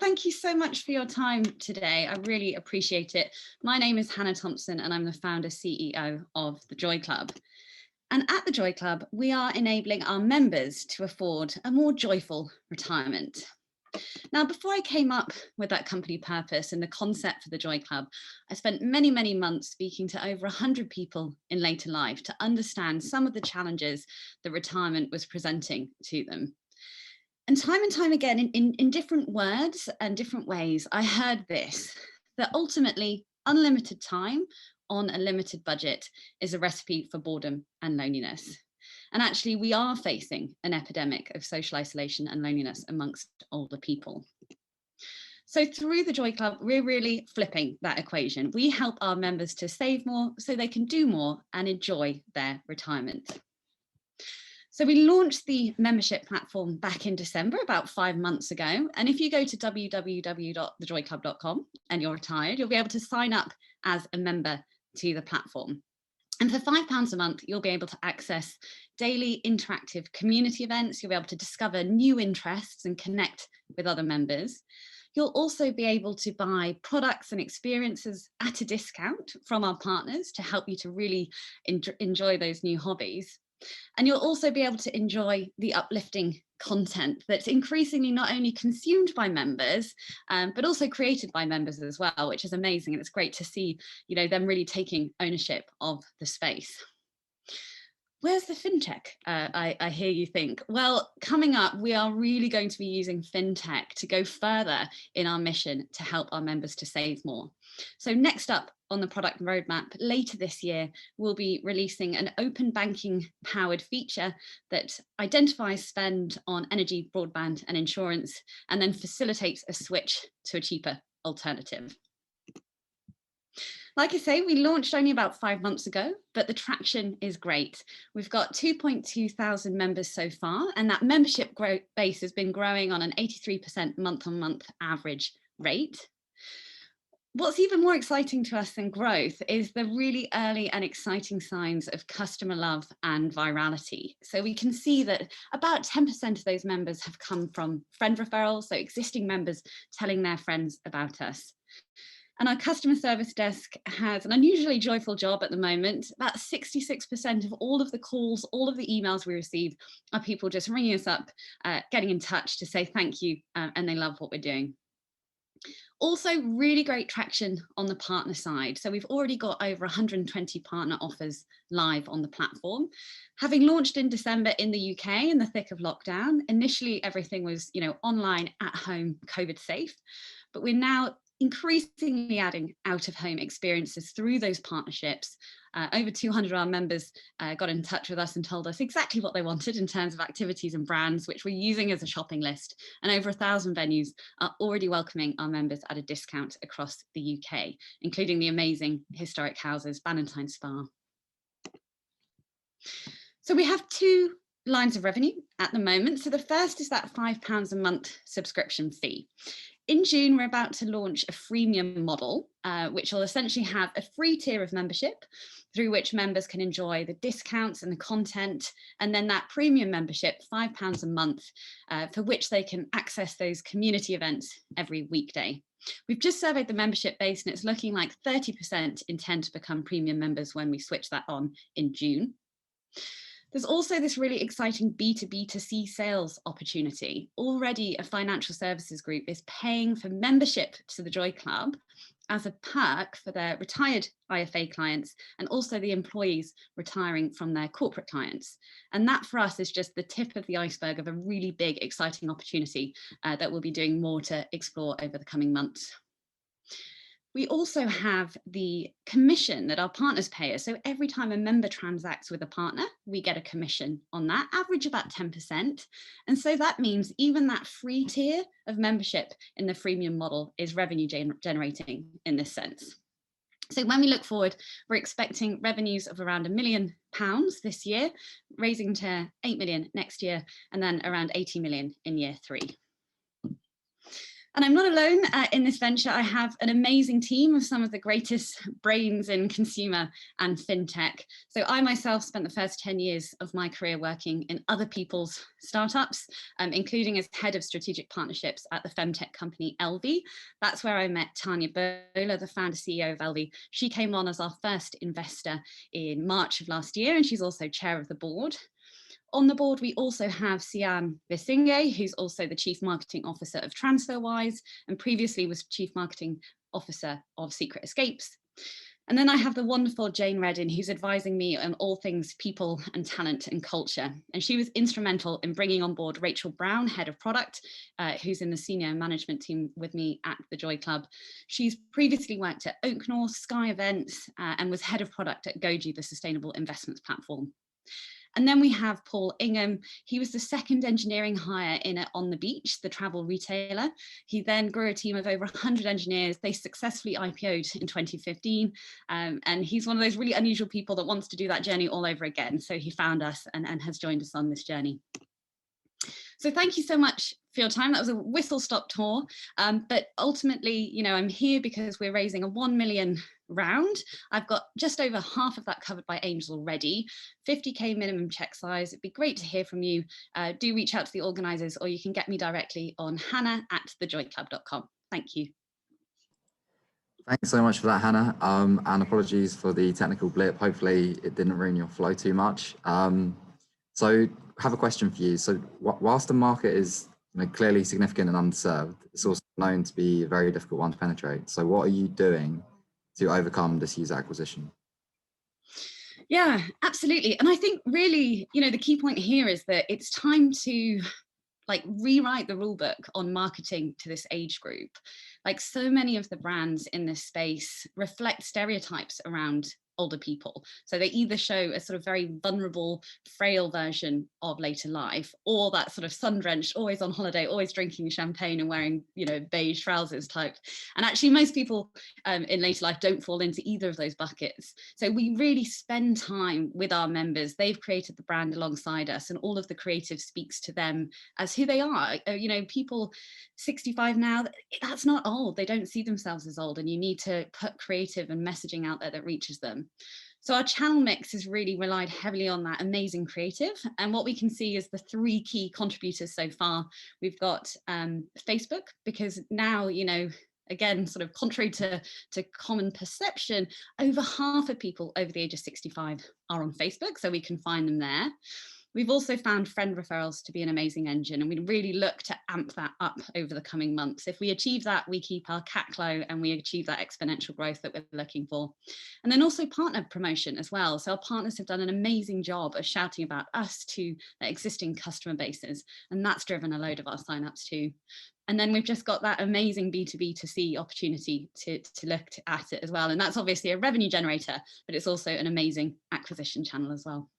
thank you so much for your time today. I really appreciate it. My name is Hannah Thomson and I'm the founder CEO of the Joy Club. And at the Joy Club, we are enabling our members to afford a more joyful retirement. Now, before I came up with that company purpose and the concept for the Joy Club, I spent many, many months speaking to over 100 people in later life to understand some of the challenges that retirement was presenting to them. And time again, in different words and different ways, I heard this, that ultimately unlimited time on a limited budget is a recipe for boredom and loneliness. And actually, we are facing an epidemic of social isolation and loneliness amongst older people. So through the Joy Club, we're really flipping that equation. We help our members to save more so they can do more and enjoy their retirement. So we launched the membership platform back in December, about 5 months ago. And if you go to www.thejoyclub.com and you're retired, you'll be able to sign up as a member to the platform. And for £5 a month, you'll be able to access daily interactive community events. You'll be able to discover new interests and connect with other members. You'll also be able to buy products and experiences at a discount from our partners to help you to really enjoy those new hobbies. And you'll also be able to enjoy the uplifting content that's increasingly not only consumed by members, but also created by members as well, which is amazing. And it's great to see, them really taking ownership of the space. Where's the fintech? I hear you think. Well, coming up, we are really going to be using fintech to go further in our mission to help our members to save more. So next up on the product roadmap later this year, we'll be releasing an open banking powered feature that identifies spend on energy, broadband and insurance, and then facilitates a switch to a cheaper alternative. Like I say, we launched only about 5 months ago, but the traction is great. We've got 2,200 members so far, and that membership base has been growing on an 83% month-on-month average rate. What's even more exciting to us than growth is the really early and exciting signs of customer love and virality. So we can see that about 10% of those members have come from friend referrals, so existing members telling their friends about us. And our customer service desk has an unusually joyful job at the moment. About 66% of all of the calls, all of the emails we receive are people just ringing us up, getting in touch to say thank you, and they love what we're doing. Also, really great traction on the partner side. So we've already got over 120 partner offers live on the platform. Having launched in December in the UK in the thick of lockdown, initially everything was, online, at home, COVID safe, but we're now increasingly adding out-of-home experiences through those partnerships. Over 200 of our members got in touch with us and told us exactly what they wanted in terms of activities and brands, which we're using as a shopping list. And over 1,000 venues are already welcoming our members at a discount across the UK, including the amazing historic houses, Ballantyne Spa. So we have 2 lines of revenue at the moment. So the first is that £5 a month subscription fee. In June, we're about to launch a freemium model, which will essentially have a free tier of membership through which members can enjoy the discounts and the content, and then that premium membership, £5 a month, for which they can access those community events every weekday. We've just surveyed the membership base and it's looking like 30% intend to become premium members when we switch that on in June. There's also this really exciting B2B2C sales opportunity. Already a financial services group is paying for membership to the Joy Club as a perk for their retired IFA clients and also the employees retiring from their corporate clients. And that for us is just the tip of the iceberg of a really big, exciting opportunity that we'll be doing more to explore over the coming months. We also have the commission that our partners pay us. So every time a member transacts with a partner, we get a commission on that, average about 10%. And so that means even that free tier of membership in the freemium model is revenue generating in this sense. So when we look forward, we're expecting revenues of around £1 million this year, raising to 8 million next year, and then around 80 million in year 3. And I'm not alone in this venture. I have an amazing team of some of the greatest brains in consumer and fintech. So I myself spent the first 10 years of my career working in other people's startups, including as head of strategic partnerships at the femtech company LV. That's where I met Tanya Bola, the founder CEO of LV. She came on as our first investor in March of last year, and she's also chair of the board. On the board, we also have Sian Visinghe, who's also the Chief Marketing Officer of TransferWise, and previously was Chief Marketing Officer of Secret Escapes. And then I have the wonderful Jane Reddin, who's advising me on all things people and talent and culture. And she was instrumental in bringing on board Rachel Brown, Head of Product, who's in the senior management team with me at the Joy Club. She's previously worked at Oak North, Sky Events, and was Head of Product at Goji, the sustainable investments platform. And then we have Paul Ingham. He was the second engineering hire in at On the Beach, the travel retailer. He then grew a team of over 100 engineers. They successfully IPO'd in 2015. And he's one of those really unusual people that wants to do that journey all over again. So he found us and has joined us on this journey. So thank you so much for your time. That was a whistle-stop tour. But ultimately, I'm here because we're raising a 1 million round. I've got just over half of that covered by angels already, 50K minimum check size. It'd be great to hear from you. Do reach out to the organisers, or you can get me directly on hannah@thejoyclub.com. Thank you. Thanks so much for that, Hannah. And apologies for the technical blip. Hopefully it didn't ruin your flow too much. So I have a question for you. So whilst the market is clearly significant and underserved, it's also known to be a very difficult one to penetrate. So what are you doing to overcome this user acquisition? Yeah, absolutely. And I think really, the key point here is that it's time to rewrite the rule book on marketing to this age group. Like so many of the brands in this space reflect stereotypes around older people. So they either show a sort of very vulnerable, frail version of later life, or that sort of sun-drenched, always on holiday, always drinking champagne and wearing, beige trousers type. And actually most people in later life don't fall into either of those buckets. So we really spend time with our members. They've created the brand alongside us, and all of the creative speaks to them as who they are. People 65 now, that's not old. They don't see themselves as old, and you need to put creative and messaging out there that reaches them. So our channel mix has really relied heavily on that amazing creative. And what we can see is the 3 key contributors so far. We've got Facebook, because now, again, sort of contrary to common perception, over half of people over the age of 65 are on Facebook, so we can find them there. We've also found friend referrals to be an amazing engine, and we really look to amp that up over the coming months. If we achieve that, we keep our CAC low and we achieve that exponential growth that we're looking for. And then also partner promotion as well. So our partners have done an amazing job of shouting about us to their existing customer bases, and that's driven a load of our signups too. And then we've just got that amazing B2B2C opportunity to look at it as well. And that's obviously a revenue generator, but it's also an amazing acquisition channel as well.